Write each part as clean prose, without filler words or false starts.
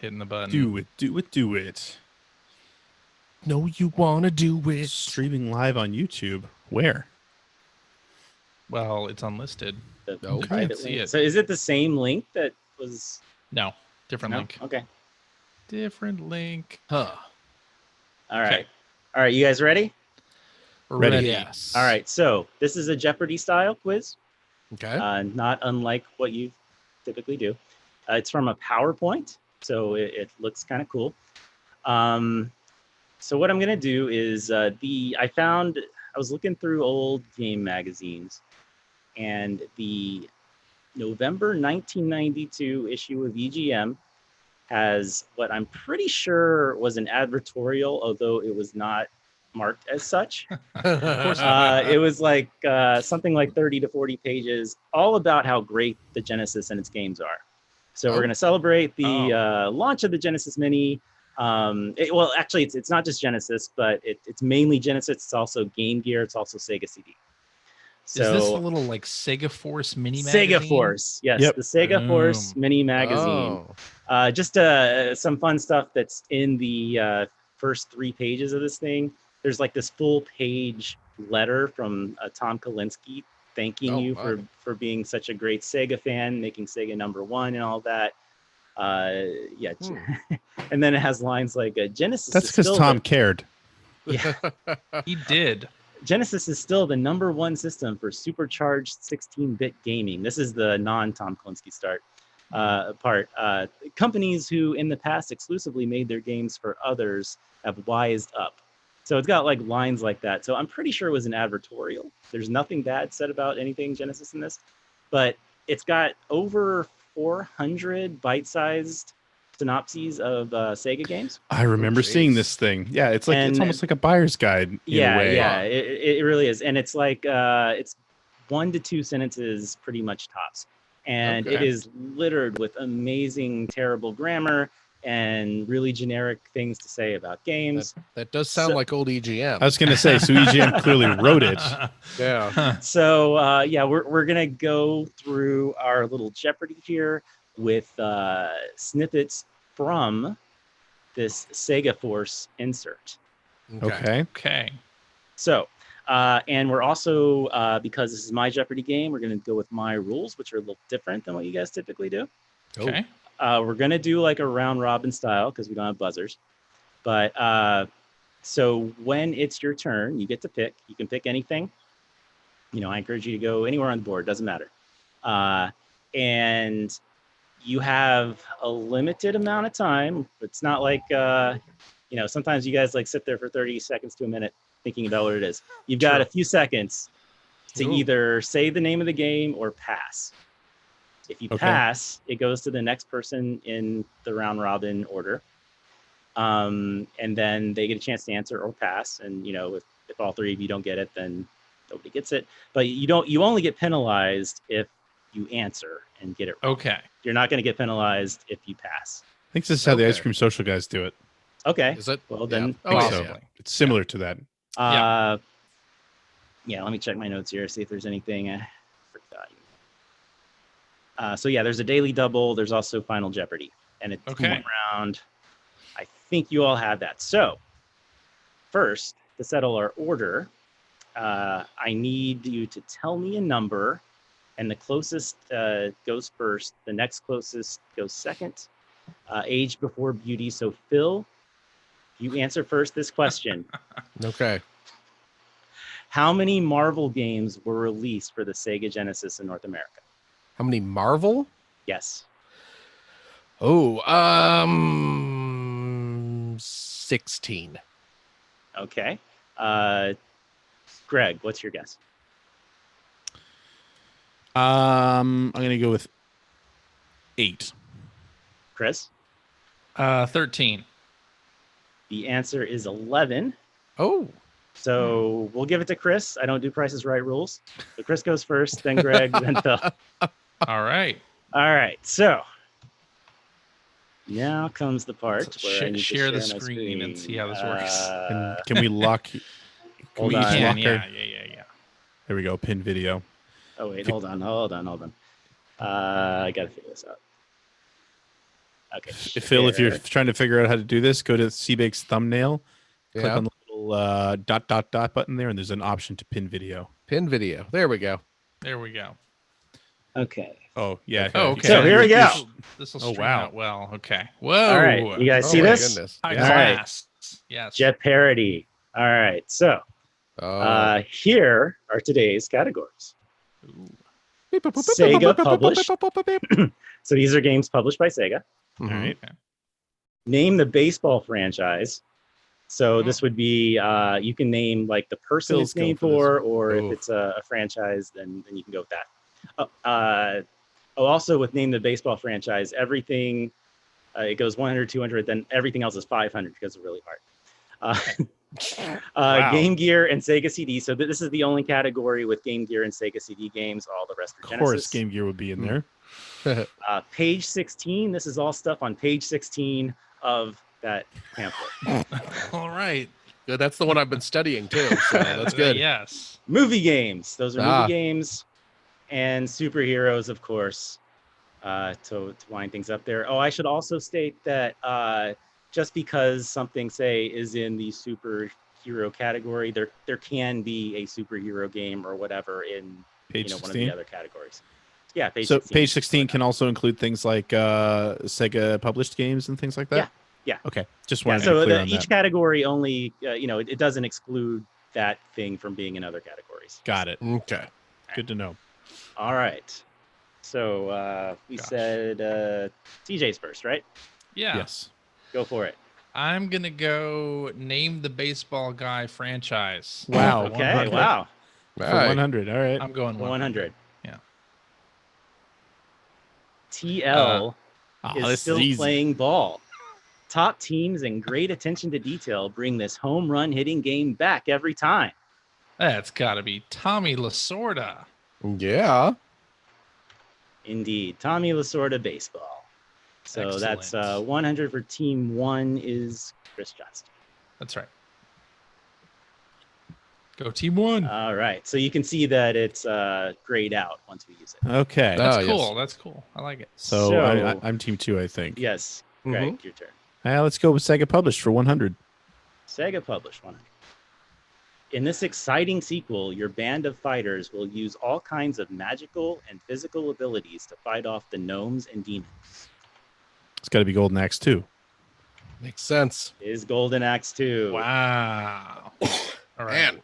hitting the button. Do it, do it, do it. No, you want to do it. Streaming live on YouTube. Where? Well, it's unlisted. The Okay. private See link. it. So is it the same link that was? No, different No? link. Okay. Different link. Huh. All right. Okay. All right. You guys ready? Ready. Yes. All right. So this is a Jeopardy style quiz, Okay. not unlike what you typically do. It's from a PowerPoint, so it looks kind of cool. So what I'm gonna do is I was looking through old game magazines, and the November 1992 issue of EGM has what I'm pretty sure was an advertorial, although it was not marked as such. It was like something like 30 to 40 pages, all about how great the Genesis and its games are. So we're going to celebrate the launch of the Genesis Mini. Actually, it's not just Genesis, but it's mainly Genesis. It's also Game Gear. It's also Sega CD. So, is this a little like Sega Force mini magazine? Sega Force, yes, Yep. the Sega Force Mini Magazine. Oh. Just some fun stuff that's in the first 3 pages of this thing. There's like this full page letter from Tom Kalinske thanking you for being such a great Sega fan, making Sega #1 and all that. And then it has lines like Genesis. That's because Tom cared. Yeah, He did. Genesis is still the #1 system for supercharged 16-bit gaming. This is the non-Tom Kalinske part. Companies who in the past exclusively made their games for others have wised up. So it's got like lines like that. So I'm pretty sure it was an advertorial. There's nothing bad said about anything Genesis in this, but it's got over 400 bite-sized synopses of Sega games. I remember seeing this thing. Yeah, it's almost like a buyer's guide. In a way. Yeah, it really is, and it's like it's 1 to 2 sentences, pretty much tops, and it is littered with amazing, terrible grammar and really generic things to say about games. That does sound like old EGM. I was going to say, so EGM clearly wrote it. Yeah. So we're gonna go through our little Jeopardy here with snippets from this Sega Force insert. Okay. So, and we're also, because this is my Jeopardy game, we're going to go with my rules, which are a little different than what you guys typically do. Okay. We're going to do like a round robin style because we don't have buzzers. But so when it's your turn, you get to pick. You can pick anything. I encourage you to go anywhere on the board. Doesn't matter. And you have a limited amount of time. It's not like, sometimes you guys like sit there for 30 seconds to a minute thinking about what it is. You've got a few seconds to either say the name of the game or pass. If you pass, it goes to the next person in the round robin order. And then they get a chance to answer or pass. And, if all 3 of you don't get it, then nobody gets it. But you only get penalized if you answer and get it right. Okay. You're not going to get penalized if you pass. I think this is how the Ice Cream Social guys do it. Okay. Is it? Well, then. Oh, Possibly. yeah. It's similar to that. Let me check my notes here, see if there's anything I forgot. There's a daily double. There's also Final Jeopardy. And it's 1 round. I think you all have that. So, first, to settle our order, I need you to tell me a number, and the closest goes first. The next closest goes second. Age before beauty. So, Phil, you answer first this question. Okay. How many Marvel games were released for the Sega Genesis in North America? How many Marvel? Yes. 16. Okay. Greg, what's your guess? I'm going to go with 8. Chris? 13. The answer is 11. Oh. So we'll give it to Chris. I don't do Prices Right rules. So Chris goes first, then Greg, then Phil. All right. All right. So now comes the part where I need to share the my screen and see how this works. Can we lock? Hold we on. each Yeah, lock yeah. her? There we go. Pin video. Oh, wait. Hold on. I got to figure this out. Okay. Phil, if you're share. trying to figure out how to do this, go to Seabake's thumbnail, click Yeah. on the little dot button there, and there's an option to pin video. Pin video. There we go. There we go. Okay. Oh, yeah. Okay. Oh, okay. So here we go. This will Oh, stream wow. out well. Okay. Whoa. All right. You guys Oh see my this? goodness. High Yeah. All right. class. Yes. Jet parody. All right. So Oh. here are today's categories. Ooh. Sega published. So these are games published by Sega. Mhm. All right. Okay. Name the baseball franchise. So Oh. this would be you can name like the person Phil's it's named going for this for, or if Oof. it's a franchise, then you can go with that. Also with name the baseball franchise, everything it goes 100, 200, then everything else is 500 because it's really hard. Wow. Game Gear and Sega CD. So this is the only category with Game Gear and Sega CD games. All the rest are Of course, Genesis. Game Gear would be in Hmm. there. Page 16. This is all stuff on page 16 of that pamphlet. All right. Good. That's the one I've been studying too. So that's good. Yes. Movie games. Those are Ah. movie games, and superheroes, of course, to wind things up there. Oh, I should also state that just because something, say, is in the superhero category, there can be a superhero game or whatever in Page one of 16. the other categories. Yeah, page So 16. page 16 can also include things like Sega published games and things like that? Yeah. Okay. Just Yeah, wanted to so be clear on each that. category only, it doesn't exclude that thing from being in other categories. Got it. Okay. Good to know. All right. So we Gosh. said TJ's first, right? Yeah. Yes. Go for it. I'm gonna go name the baseball guy franchise. Wow. For Okay. 100. Wow. For All right. 100. All right. I'm going 100. Yeah. TL Oh, is this still is easy. playing ball. Top teams and great attention to detail bring this home run hitting game back every time. That's got to be Tommy Lasorda. Yeah. Indeed. Tommy Lasorda baseball. So that's Excellent. 100 for team 1 is Chris Johnston. That's right. Go team one. All right. So you can see that it's grayed out once we use it. Okay. Ah, That's yes. cool. That's cool. I like it. So, So- I'm team 2, I think. Yes. Mhm. Greg, your turn. Let's go with Sega published for 100. Sega published 100. In this exciting sequel, your band of fighters will use all kinds of magical and physical abilities to fight off the gnomes and demons. It's got to be Golden Axe 2. Makes sense. Is Golden Axe 2. Wow. All right. Man.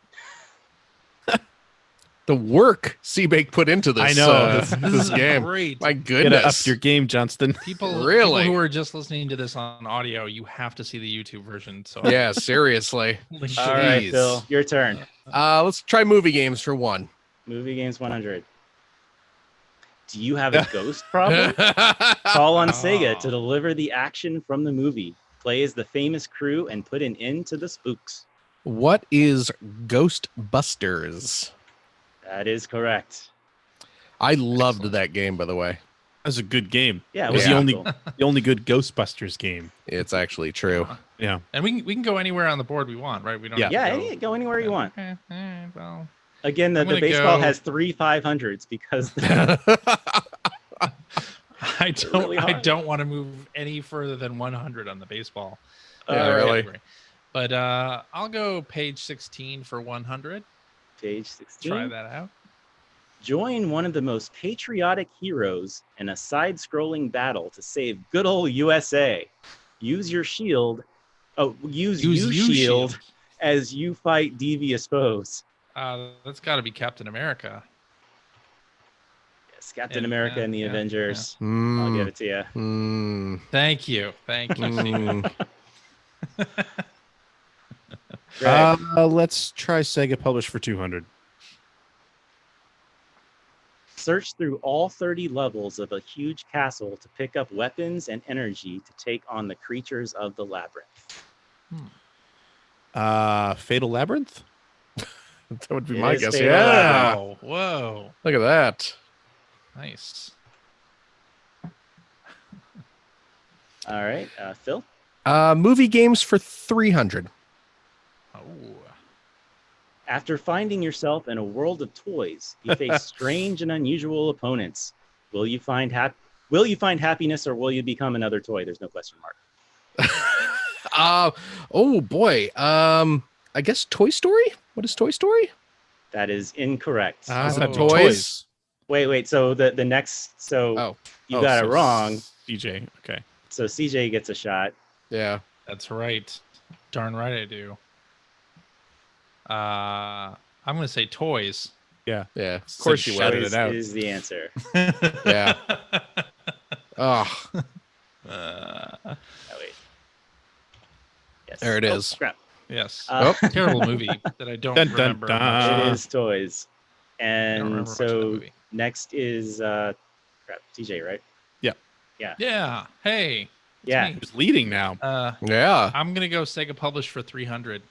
The work Seabake put into this. I know. This is game. great. My Gotta goodness. up your game, Johnston. People Really? who are just listening to this on audio, you have to see the YouTube version. So Yeah, seriously. Holy All right, Jeez. Phil, your turn. Let's try movie games for one. Movie Games 100. Do you have a ghost problem? Call on Sega to Oh. deliver the action from the movie. Play as the famous crew and put an end to the spooks. What is Ghostbusters? That is correct. I loved Excellent. that game, by the way. That was a good game. Yeah, It was Yeah. the only good Ghostbusters game. It's actually true. Yeah. And we can go anywhere on the board we want, right? We don't. Yeah. Have to Yeah, go anywhere you want. Okay. All right, well, Again, the I'm gonna baseball go- has 3 500s because I don't. really I hard. don't want to move any further than 100 on the baseball. Yeah, really. category. But I'll go page 16 for 100. page 16. Try that out. Join one of the most patriotic heroes in a side-scrolling battle to save good old USA. Use your shield. Oh, use you shield as you fight devious foes. That's got to be Captain America. Yes, Captain Yeah, America and the yeah, Avengers. I'll Mm, give it to you. mm, Thank you. Thank you. Steve. mm. Greg, Let's try Sega published for 200. search through all 30 levels of a huge castle to pick up weapons and energy to take on the creatures of the labyrinth. Fatal Labyrinth? That would be It my is guess. Fatal Yeah. Wow. Whoa. Look at that. Nice. All right, Phil. Movie games for 300. Oh. After finding yourself in a world of toys, you face strange and unusual opponents. Will you find Will you find happiness or will you become another toy? There's no question mark. Oh boy. I guess Toy Story. What is Toy Story? That is incorrect. It's Oh. not Toys. Wait. So the next. So you got it wrong. CJ. Okay. So CJ gets a shot. Yeah. That's right. Darn right I do. I'm gonna say toys. Yeah. Yeah. Of course you shouted would. Toys it out. is the answer. Yeah. Oh, Oh, wait. Yes. there it is. Crap. Yes. Terrible movie that I don't Dun, dun, remember dun. much. It is toys. I don't remember And much of that so movie. next is crap, TJ, right? Yeah. Hey. it's Yeah. me. Who's leading now? Yeah. I'm gonna go Sega Publish for 300.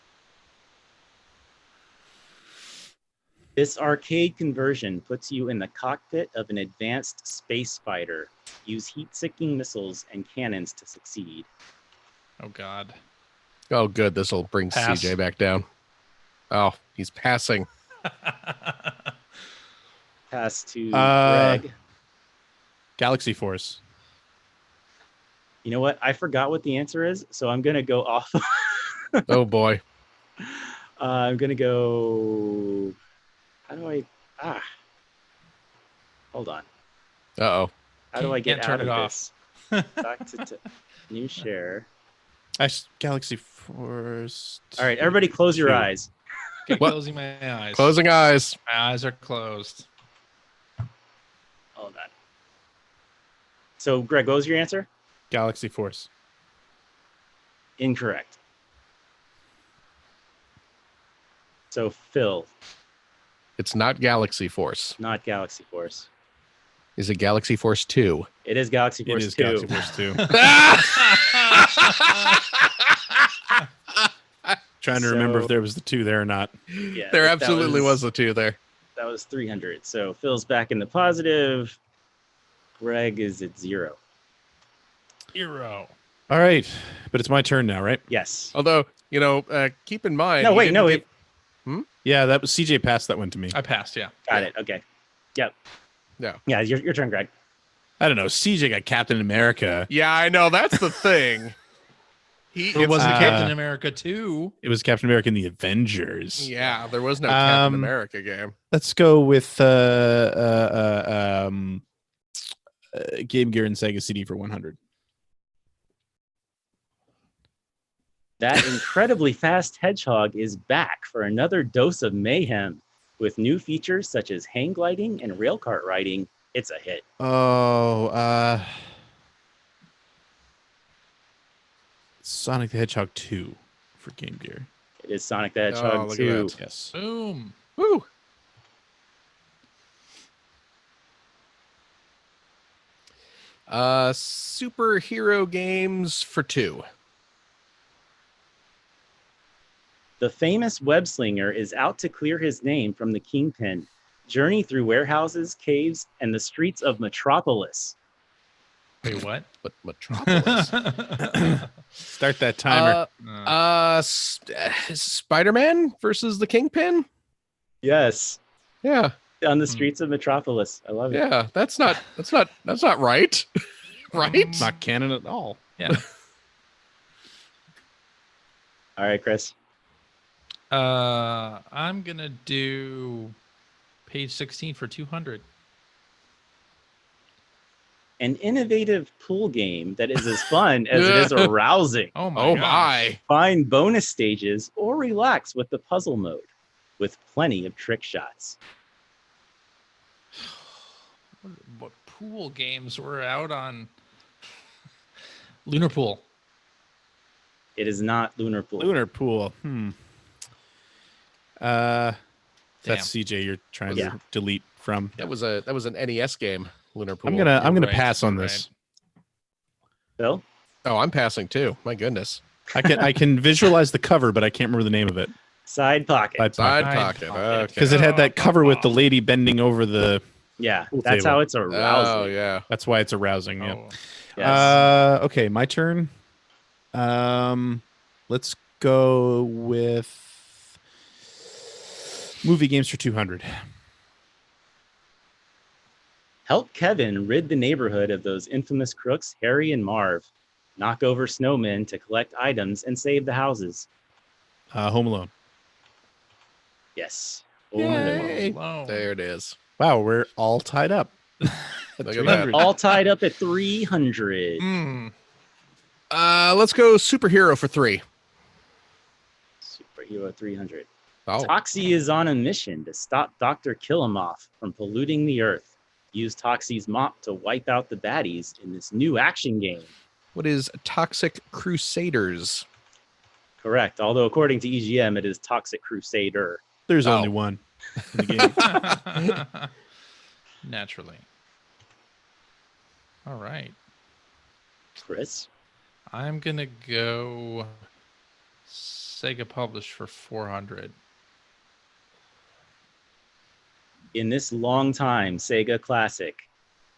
This arcade conversion puts you in the cockpit of an advanced space fighter. Use heat-seeking missiles and cannons to succeed. Oh God. Oh, good. This will bring Pass. CJ back down. Oh, he's passing. Pass to Uh, Greg. Galaxy Force. You know what? I forgot what the answer is, so I'm gonna go off. Oh boy. I'm gonna go. How do I? Hold on. Uh-oh. How do I get Can't out turn of it this? Back to new share. Galaxy Force. All right, everybody, close your 2. eyes. Okay, What? closing my eyes. Closing eyes. My eyes are closed. Hold on. So, Greg, what was your answer? Galaxy Force. Incorrect. So, Phil, It's not Galaxy Force. not Galaxy Force. Is it Galaxy Force 2? It is Galaxy It Force is 2. Galaxy Force 2. Trying to remember So- if there was the 2 there or not. Yeah, There that absolutely was a 2 there. That was 300. So, Phil's back in the positive. Greg is at 0. Hero. All right, but it's my turn now, right? Yes. Although, keep in mind. No, he wait, didn't no. give- Yeah, that was CJ passed that one to me. I passed. Yeah. Got it. Okay. Yep. Yeah. Yeah, your turn, Greg. I don't know. CJ got Captain America. Yeah, I know. That's the thing. It wasn't uh, Captain America 2. It was Captain America and the Avengers. Yeah, there was no Captain Um, America game. Let's go with Game Gear and Sega CD for 100. That incredibly fast hedgehog is back for another dose of mayhem. With new features such as hang gliding and railcart riding, it's a hit. Oh, Sonic the Hedgehog 2 for Game Gear. It is Sonic the Hedgehog look at 2. that. Yes. Boom. Woo. Superhero games for 2. The famous web slinger is out to clear his name from the Kingpin. Journey through warehouses, caves, and the streets of Metropolis. Wait, what? But Metropolis. Start that timer. Spider-Man versus the Kingpin? Yes, Yeah. on the streets of Metropolis. I love it. Yeah, that's not right. Right? Not canon at all. Yeah. All right, Chris. I'm gonna do page 16 for 200. An innovative pool game that is as fun as it is arousing. Oh my! Oh gosh. my. Find bonus stages or relax with the puzzle mode, with plenty of trick shots. What pool games were out on Lunar Pool? It is not Lunar Pool. Lunar Pool. That's CJ you're trying Yeah. to delete from. That was an NES game, Lunar Pool. I'm gonna right, pass on you're this. Phil? Oh, I'm passing too. My goodness. I can visualize the cover, but I can't remember the name of it. Side pocket. Side Side pocket. pocket. Okay. Because it had that cover with the lady bending over the. Yeah, Pool that's table. how it's arousing. Oh yeah. That's why it's arousing. Yeah. Oh, Yes. Okay, my turn. Let's go with movie games for 200. Help Kevin rid the neighborhood of those infamous crooks, Harry and Marv. Knock over snowmen to collect items and save the houses. Home Alone. Yes. Yay. Alone. There it is. Wow, we're all tied up. Look at 300. that. All tied up at 300. Mm. Let's go superhero for 3. Superhero 300. Oh, Toxie is on a mission to stop Dr. Killamoff from polluting the earth. Use Toxie's mop to wipe out the baddies in this new action game. what is Toxic Crusaders? Correct. Although according to EGM, it is Toxic Crusader. There's Oh. only one in the game. Naturally. All right. Chris? I'm going to go Sega Published for 400. In this long time Sega classic,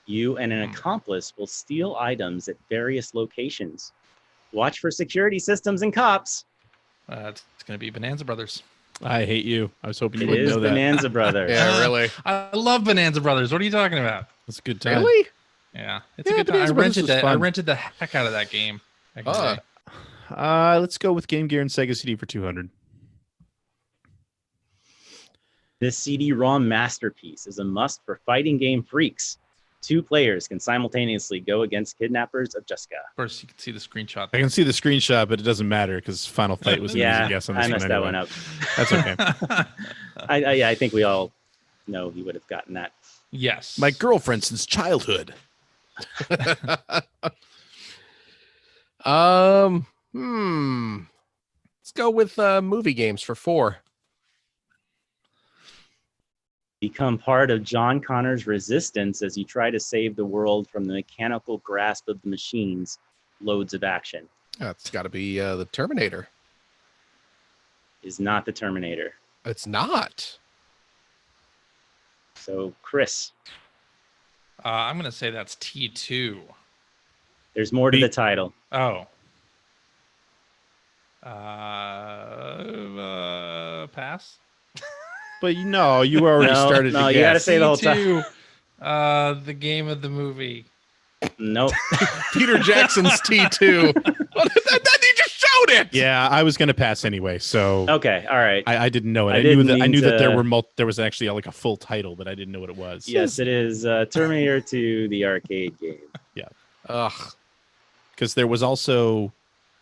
you and an accomplice will steal items at various locations. Watch for security systems and cops. It's going to be Bonanza Brothers. I hate you. I was hoping you It wouldn't is know that. Bonanza Brothers. Yeah, really. I love Bonanza Brothers. What are you talking about? It's a good time. Really? Yeah, it's Yeah, a good time. I Bonanza Brothers rented was that. I fun. rented the heck out of that game. back in the Ah. day. Let's go with Game Gear and Sega CD for 200. This CD-ROM masterpiece is a must for fighting game freaks. 2 players can simultaneously go against kidnappers of Jessica. Of course, you can see the screenshot. I can see the screenshot, but it doesn't matter because Final Fight was an Yeah, easy guess on this I messed one that anyway. one up. That's okay. I think we all know he would have gotten that. Yes. My girlfriend since childhood. Let's go with movie games for 4. Become part of John Connor's resistance as you try to save the world from the mechanical grasp of the machines. Loads of action. That's got to be the Terminator. Is not the Terminator. It's not. So, Chris, I'm going to say that's T2. there's more to the title. Oh. Pass. But you know, you already No, started no, to you gotta guess. say the whole time. T2. The game of the movie. Nope. Peter Jackson's T2. You just showed it. Yeah, I was going to pass anyway, so Okay, all right. I didn't know it. I I knew didn't that. I mean knew that there to- were there was actually like a full title, but I didn't know what it was. Yes, it is Terminator 2, the arcade game. Ugh. Because there was also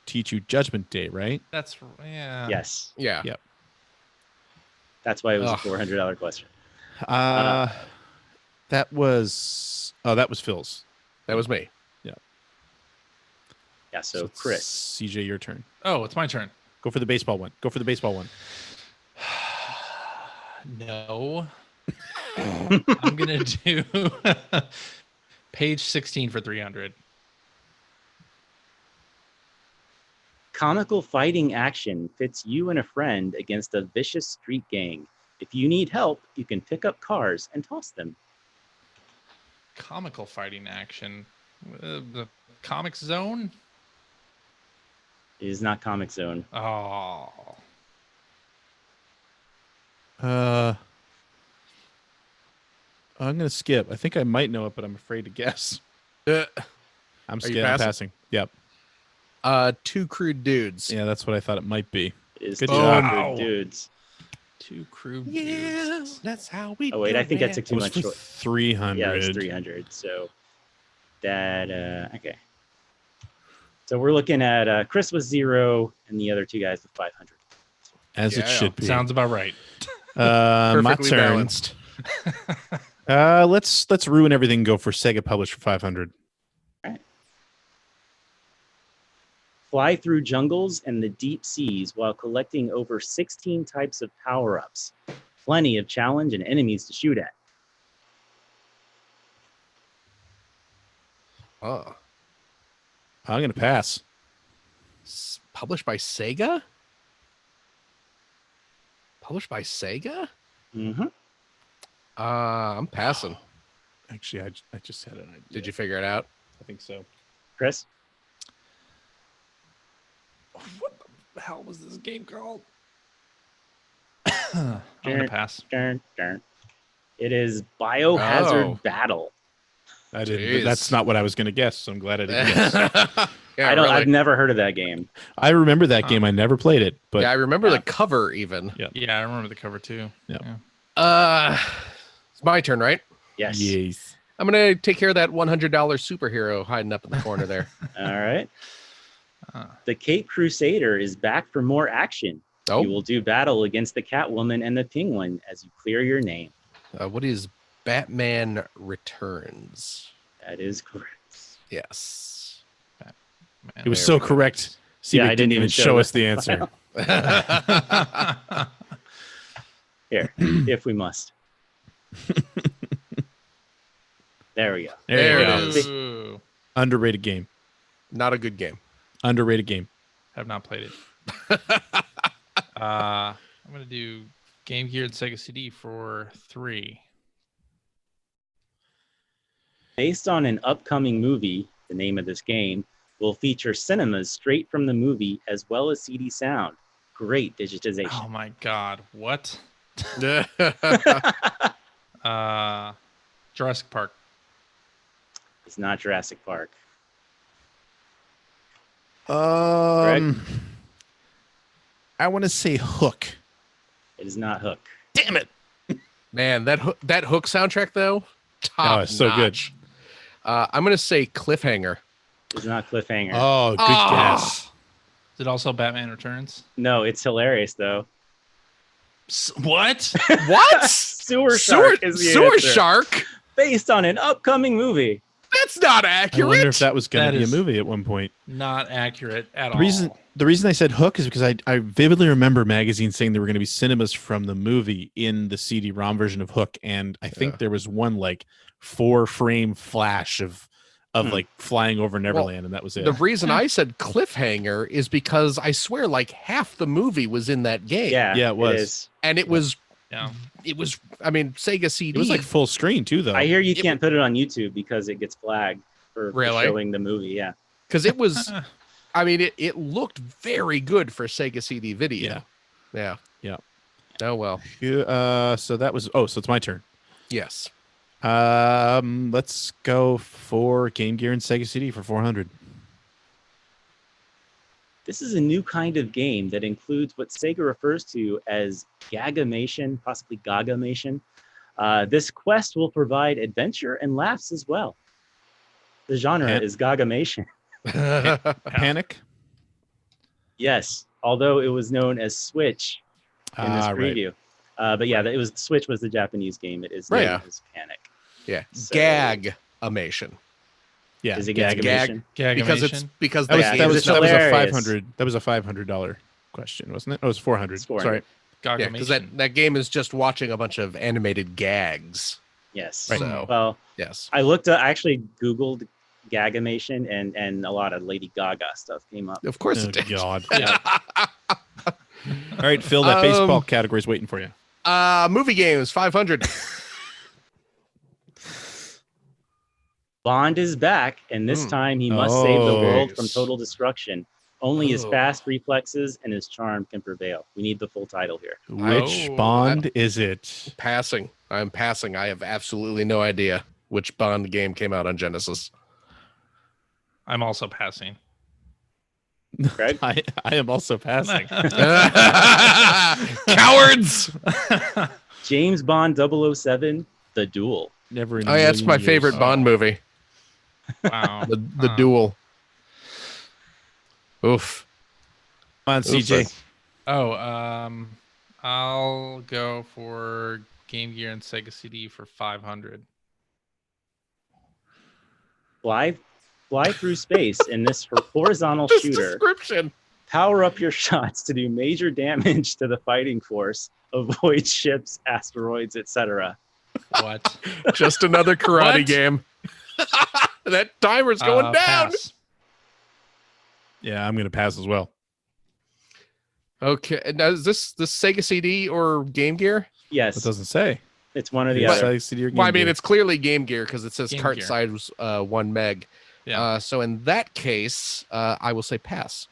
T2 Judgment Day, right? That's yeah. Yes, Yeah. Yeah. that's why it was Ugh. a $400 question. That was Phil's. That was me. Yeah, so it's Chris. CJ, your turn. Oh, it's my turn. Go for the baseball one. Go for the baseball one. No. I'm gonna do page 16 for 300. Comical fighting action pits you and a friend against a vicious street gang. If you need help, you can pick up cars and toss them. Comical fighting action. The Comic Zone. It is not Comic Zone. Oh. I'm gonna skip. I think I might know it, but I'm afraid to guess. Uh, I'm you skipping. passing? Passing. Yep. 2 Crude Dudes. Yeah, that's what I thought it might be. It is Good Two job. Crude Dudes. Two crew. Yeah, that's how we. Oh wait, I think I took It too was much. for short. 300. Yeah, it's 300. So that okay. So we're looking at Chris was 0 and the other 2 guys with 500. As it Yeah. should be. Sounds about right. My Perfectly turn. balanced. Let's ruin everything. And go for Sega Published for 500. Fly through jungles and the deep seas while collecting over 16 types of power-ups. Plenty of challenge and enemies to shoot at. Oh. I'm gonna pass. Published by Sega? Published by Sega? Mm-hmm. I'm passing. Actually, I just had an idea. Did you figure it out? I think so. Chris? What the hell was this game called? I'm gonna pass. Dun, dun. It is Biohazard Oh. Battle. I didn't. Jeez. That's not what I was going to guess. So I'm glad I didn't guess. Yeah, I don't. really. I've never heard of that game. I remember that game. I never played it, but Yeah, I remember Yeah. the cover even. Yeah, I remember the cover too. Yep. Yeah. It's my turn, right? Yes. yes. I'm gonna take care of that $100 superhero hiding up in the corner there. All right. Uh, The Cape Crusader is back for more action. Oh, You will do battle against the Catwoman and the Penguin as you clear your name. what is Batman Returns? That is correct. Yes. man. It was There so we go. correct. Yeah, Seavick I didn't even show the us the answer. Here, if we must. There we go. There you it go. is. Ooh, Underrated game. Not a good game. Underrated game. have not played it. I'm gonna do Game Gear and Sega CD for 3. Based on an upcoming movie, the name of this game will feature cinemas straight from the movie as well as CD sound. Great digitization. Oh my god, what? Jurassic Park. It's not Jurassic Park. I want to say Hook. It is not Hook. Damn it! Man, that Hook soundtrack though, top it's so good. notch. I'm gonna say Cliffhanger. It's not Cliffhanger. Oh, good Ah. guess. Is it also Batman Returns? No, it's hilarious though. What? What? Sewer Shark is the Sewer answer. Shark? Based on an upcoming movie. That's not I accurate. wonder if that was going That to be a is- movie at one point. Not accurate at The reason I said Hook is because I vividly remember magazines saying there were going to be cinemas from the movie in the CD-ROM version of Hook, and I think there was one like 4-frame flash of like flying over Neverland, and that was it. The reason I said Cliffhanger is because I swear like half the movie was in that game. Yeah, it was. is. And it was Yeah. I mean, Sega CD. It was like full screen too, though. I hear you can't put it on YouTube because it gets flagged for Really? showing the movie. Yeah. because it was I mean it looked very good for Sega CD video. Yeah. Oh well. So that was. Oh, so it's my turn. Yes. Let's go for Game Gear and Sega CD for 400. This is a new kind of game that includes what Sega refers to as gagamation, possibly gagamation. This quest will provide adventure and laughs as well. The genre is gagamation. Panic. Yes, although it was known as Switch in this Right. preview. But yeah, it was Switch was the Japanese game. It is Right. known as Panic. Yeah. So- Gag-amation. Yeah. Is it Gag- gagamation? Because That was Yeah, that was it's that was a hilarious. 500. That was a $500 question, wasn't it? Oh, it was 400. It's 400. Sorry. yeah, because that game is just watching a bunch of animated gags. Yes. Right. So Well, yes. I actually Googled gagamation and a lot of Lady Gaga stuff came up. Of course Oh, it did. God. Yeah. All right, Phil, that baseball category is waiting for you. Movie games, 500. Bond is back, and this time he must save the Oh. world from total destruction. Only his fast reflexes and his charm can prevail. We need the full title here. Which Oh, Bond is it? Passing. I'm passing. I have absolutely no idea which Bond game came out on Genesis. I'm also passing. Greg? I am also passing. Cowards! James Bond 007, The Duel. Never. In Oh, yeah, that's my favorite Oh. Bond movie. Wow. The Duel. Oof. Come on, CJ. Oh, I'll go for Game Gear and Sega CD for 500. Fly through space in this horizontal This shooter. description. Power up your shots to do major damage to the fighting force. Avoid ships, asteroids, etc. What? Just another karate What? game. That timer's going down. Pass. Yeah, I'm gonna pass as well. Okay. Now, is this Sega CD or Game Gear? Yes, It doesn't say. it's one or the Yeah, other. Sega CD or Game Well, I mean, Gear. it's clearly Game Gear because it says Game cart Gear. size 1 meg. Yeah. So in that case, I will say pass.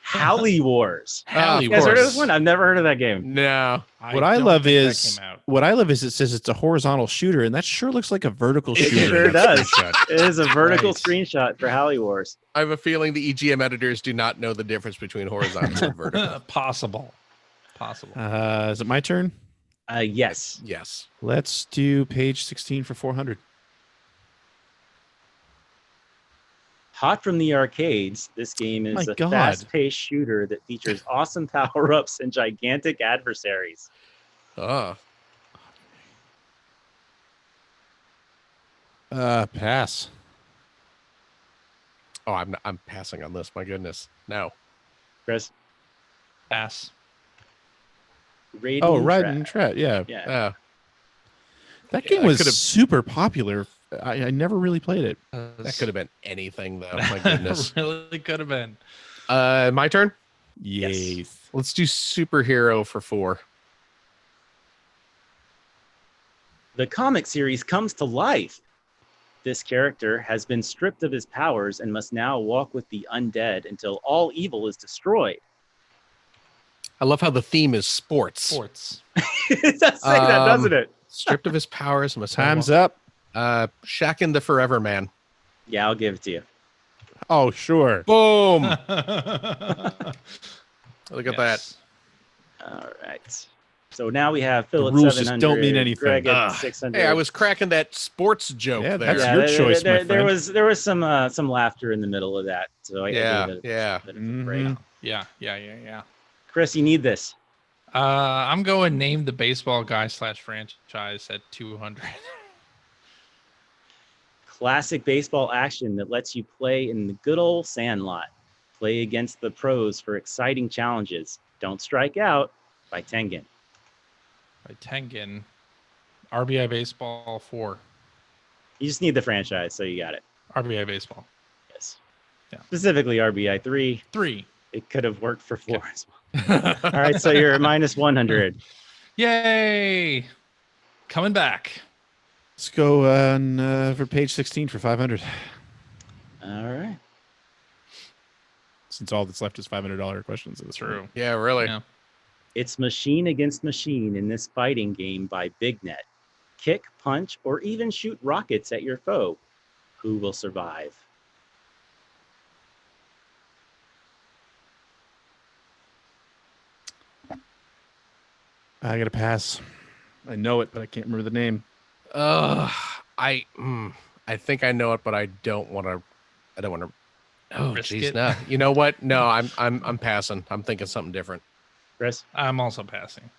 Howley Wars. Howley You guys heard of this Wars. one? I've never heard of that game. No. What I don't love think that is came out. it says it's a horizontal shooter, and that sure looks like a vertical It shooter. sure in that does. screenshot. It is a vertical Right. screenshot for Howley Wars. I have a feeling the EGM editors do not know the difference between horizontal and vertical. Possible. Is it my turn? Yes. Yes. Let's do page 16 for 400. Hot from the arcades, this game is My a God. fast-paced shooter that features awesome power-ups and gigantic adversaries. Pass. Oh, I'm passing on this. My goodness. No. Chris? Pass. Raiding Oh, right Track. in Tret. Yeah. Yeah. That game I was could've- super popular. I never really played it. That could have been anything, though. My goodness. Really could have been. My turn? Yes. Let's do superhero for 4. The comic series comes to life. This character has been stripped of his powers and must now walk with the undead until all evil is destroyed. I love how the theme is sports. It does say that, doesn't it? Stripped of his powers. Must Time's up. Shaq the Forever Man. Yeah, I'll give it to you. Oh, sure. Boom. Look Look at that. All right. So now we have Phil at rules just 700. don't mean anything. Greg at Ugh. 600. Hey, I was cracking that sports joke Yeah, there. that's your choice, my there friend. was some laughter in the middle of that. So I Yeah, gave it yeah. a bit of a break. Mhm. Yeah. Chris, you need this. I'm going name the baseball guy / franchise at 200. Classic baseball action that lets you play in the good old sandlot. Play against the pros for exciting challenges. Don't strike out by Tengen. By Tengen. RBI Baseball 4. You just need the franchise, so you got it. RBI Baseball. Yes. Yeah. Specifically RBI 3. 3. It could have worked for 4 as well. All right, so you're at minus 100. Yay! Coming back. Let's go on for page 16 for 500. All right. Since all that's left is $500 questions. That's True. Yeah, really. Yeah. It's machine against machine in this fighting game by BigNet. Kick, punch, or even shoot rockets at your foe. Who will survive? I got to pass. I know it, but I can't remember the name. I think I know it, but I don't want to. Oh, Risk jeez, it? no. You know what? No, I'm passing. I'm thinking something different. Chris? I'm also passing.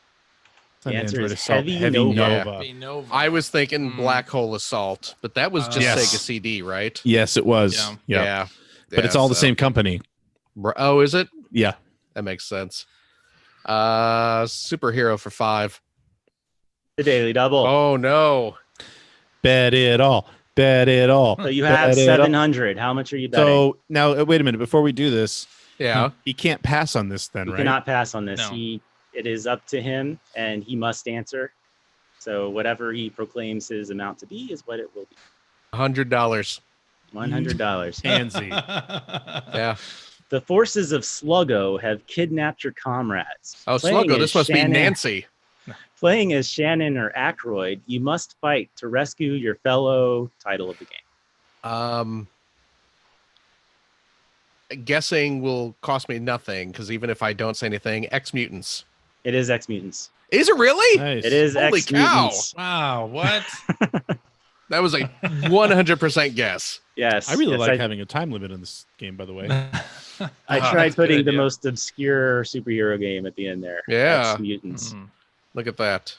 It's an The answer Android is Assault. Heavy Nova. Nova. I was thinking Black Hole Assault, but that was just Yes. Sega CD, right? Yes, it was. Yeah. Yeah. But it's all the so- same company. Oh, is it? Yeah. That makes sense. Superhero for 5. The Daily Double. Oh no. Bet it all. Bet it all. So you have Bet it all. 700. How much are you betting? So now, wait a minute. Before we do this, Yeah. he can't pass on this then, you right? cannot pass on this. No. It is up to him, and he must answer. So whatever he proclaims his amount to be is what it will be. $100. $100. Pansy. Yeah. The forces of Sluggo have kidnapped your comrades. Oh, Playing Sluggo. as This must be Shannon- Nancy. Playing as Shannon or Aykroyd, you must fight to rescue your fellow. Title of the game. Guessing will cost me nothing because even if I don't say anything, X Mutants. It is X Mutants. Is it really? Nice. It is Holy X cow. Mutants. Wow, what? That was a 100% guess. Yes. I really yes, like having a time limit on this game, by the way. I Ah, tried that's putting good, the yeah. most obscure superhero game at the end there. Yeah. X Mutants. Mhm. Look at that.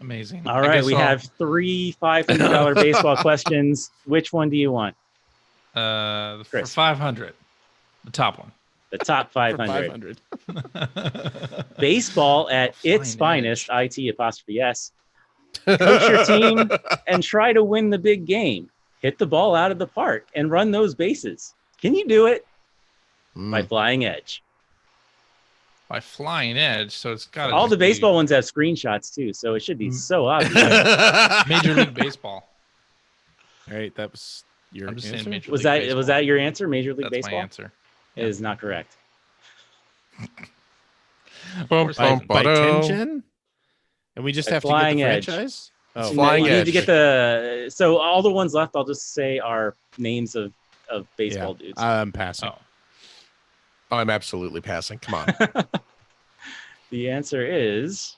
Amazing. All I right, guess we I'll- have 3 $500 baseball questions. Which one do you want? for Chris. 500. The top one. The top For 500. 500. Baseball at Fine its finest, edge. IT apostrophe S. Coach your team and try to win the big game. Hit the ball out of the park and run those bases. Can you do it? By flying edge. By Flying Edge, so it's got All the baseball ones have screenshots too, so it should be so obvious. Major League Baseball. All right, that was I'm just saying Major Was League Baseball. was that your answer? Major League That's Baseball? my answer. It is not correct. By 10-gen? And we just have to get the Flying Edge. franchise? Oh, So Flying you need Edge. to get the. So all the ones left, I'll just say are names of baseball dudes. I'm passing. Oh, I'm absolutely passing. Come on. The answer is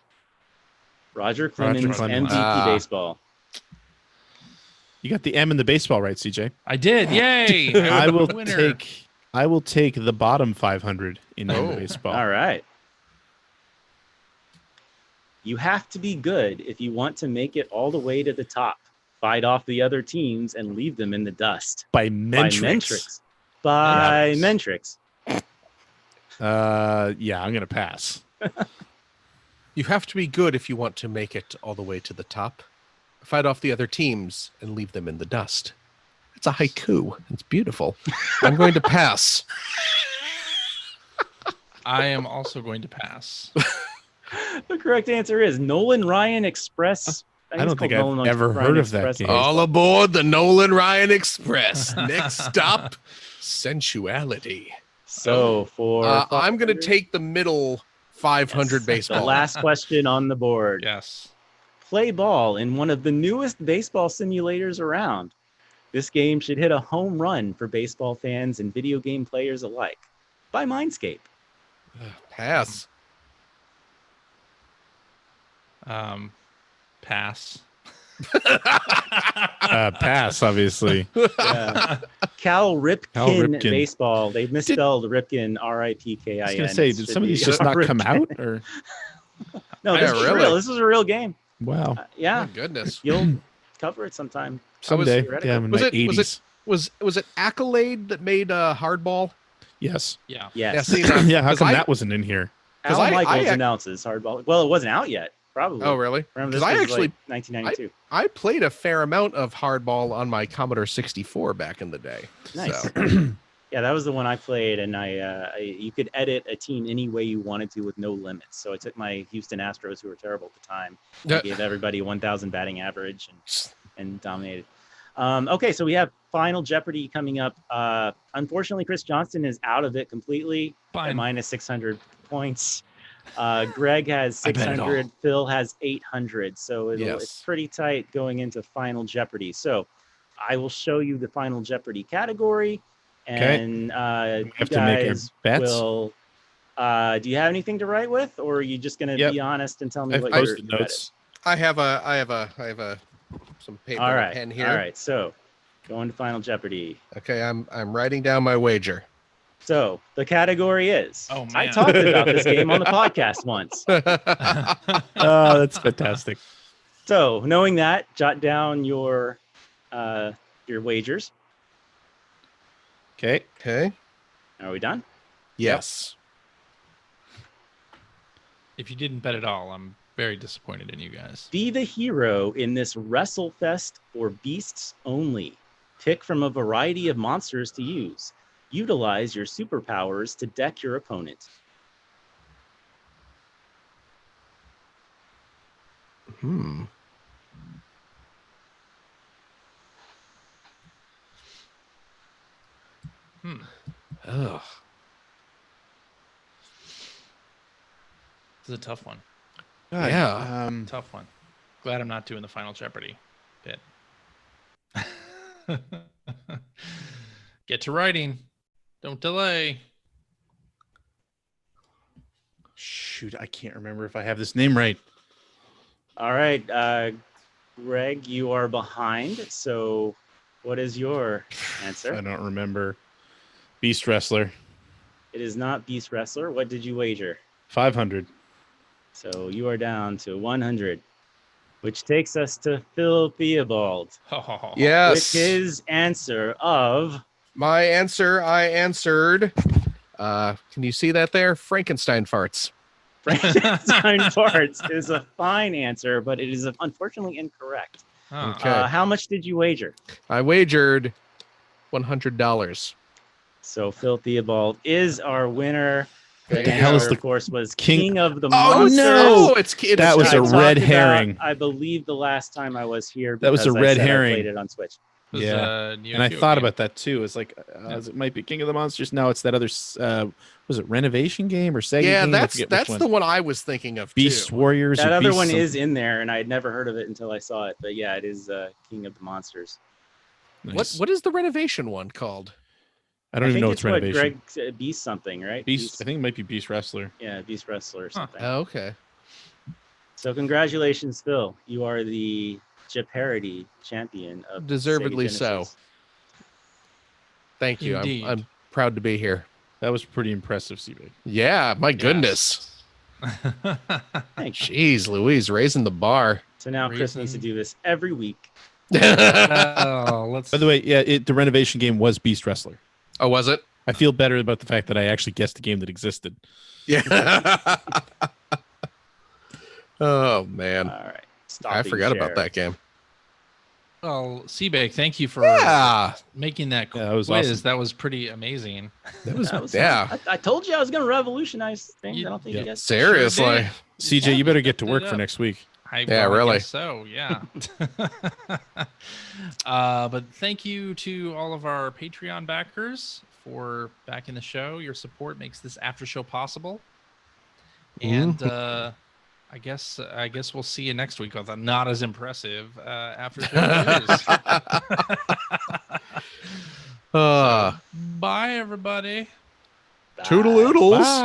Roger Clemens, Clemens. MVP baseball. You got the M in the baseball right, CJ. I did. Yay! I will Winner. take the bottom 500 in the baseball. All right. You have to be good if you want to make it all the way to the top. Fight off the other teams and leave them in the dust. By Mentrix. By Mentrix. Yeah, I'm gonna pass. You have to be good if you want to make it all the way to the top. Fight off the other teams and leave them in the dust. It's a haiku. It's beautiful. I'm going to pass. I am also going to pass. The correct answer is Nolan Ryan Express. I don't think I've ever heard of that game. All aboard the Nolan Ryan Express. Next stop, sensuality. So I'm going to take the middle 500 baseball. The last question on the board. Yes. Play ball in one of the newest baseball simulators around. This game should hit a home run for baseball fans and video game players alike. By Mindscape. Pass. Pass. Pass, obviously. Yeah. Cal Ripken baseball. They misspelled Ripken, R-I-P-K-I-N. I was going to say, did some of these just not come out? Or no, this was real. This was a real game. Wow. Yeah. Oh, goodness. You'll cover it sometime. Someday. Yeah, in my 80s. Was it Accolade that made Hardball? Yes. Yeah. Yes. Yeah, how come that wasn't in here? Al Michaels announces Hardball. Well, it wasn't out yet. Probably. Oh, really? Because I actually 1992. I played a fair amount of Hardball on my Commodore 64 back in the day. Nice. So. Yeah, that was the one I played, and you could edit a team any way you wanted to with no limits. So I took my Houston Astros, who were terrible at the time, I gave everybody 1,000 batting average and dominated. Okay, so we have Final Jeopardy coming up. Unfortunately, Chris Johnston is out of it completely. At minus 600 points. Greg has 600. Phil has 800. So it's pretty tight going into Final Jeopardy. So I will show you the Final Jeopardy category, and we have you to make our guys bets. will. Do you have anything to write with, or are you just going to be honest and tell me what your notes? I have some paper and pen here. All right. So going to Final Jeopardy. Okay, I'm writing down my wager. So the category is. Oh, man. I talked about this game on the podcast once. Oh, that's fantastic. So knowing that, jot down your wagers. Okay. Are we done? Yes. If you didn't bet at all, I'm very disappointed in you guys. Be the hero in this WrestleFest for beasts only. Pick from a variety of monsters to use. Utilize your superpowers to deck your opponent. Ugh. This is a tough one. Yeah. Tough one. Glad I'm not doing the Final Jeopardy bit. Get to writing. Don't delay. Shoot, I can't remember if I have this name right. All right, Greg, you are behind. So what is your answer? I don't remember. Beast Wrestler. It is not Beast Wrestler. What did you wager? 500. So you are down to 100, which takes us to Phil Theobald. Yes. With his answer of... My answer, I answered. Can you see that there? Frankenstein farts. Frankenstein farts is a fine answer, but it is unfortunately incorrect. Okay. How much did you wager? I wagered $100. So Phil Theobald is our winner. What the hell is the course was King of the Oh Monsters. no! That was a red herring. I believe the last time I was here. That was a red herring. I played it on Switch. was Yeah. Neo And I Geo thought game. about that too. It's like Yeah. it might be King of the Monsters. No, it's that other. Was it Renovation game or Sega Yeah, game? I that's forget that's which the one. one I was thinking of Beast too. Warriors. That or other Beast one something. is in there, and I had never heard of it until I saw it. But yeah, it is King of the Monsters. Nice. What is the renovation one called? I don't even know think it's it's what Renovation. Greg said, Beast something, right? Beast. I think it might be Beast Wrestler. Yeah, Beast Wrestler or something. Oh, okay. So congratulations, Phil. You are the Jeopardy champion of Deservedly Sega so. Genesis. Thank you. Indeed. I'm proud to be here. That was pretty impressive, CB. Yeah, my goodness. Thanks. Jeez, Louise, raising the bar. So now Chris needs to do this every week. Oh, let's. By the way, yeah, the Renovation game was Beast Wrestler. Oh, was it? I feel better about the fact that I actually guessed a game that existed. Yeah. Oh man, All right. I forgot about that game. Well, Seabake, thank you for making that quiz. Yeah, that was awesome. That was pretty amazing. That was Yeah. I told you I was going to revolutionize things. I don't think you guys. Seriously. CJ, you better get to work for next week. I really. guess so, yeah. But thank you to all of our Patreon backers for backing the show. Your support makes this after show possible. And I guess we'll see you next week with a not as impressive after show news. Bye, everybody. Toodle-oodles. Bye.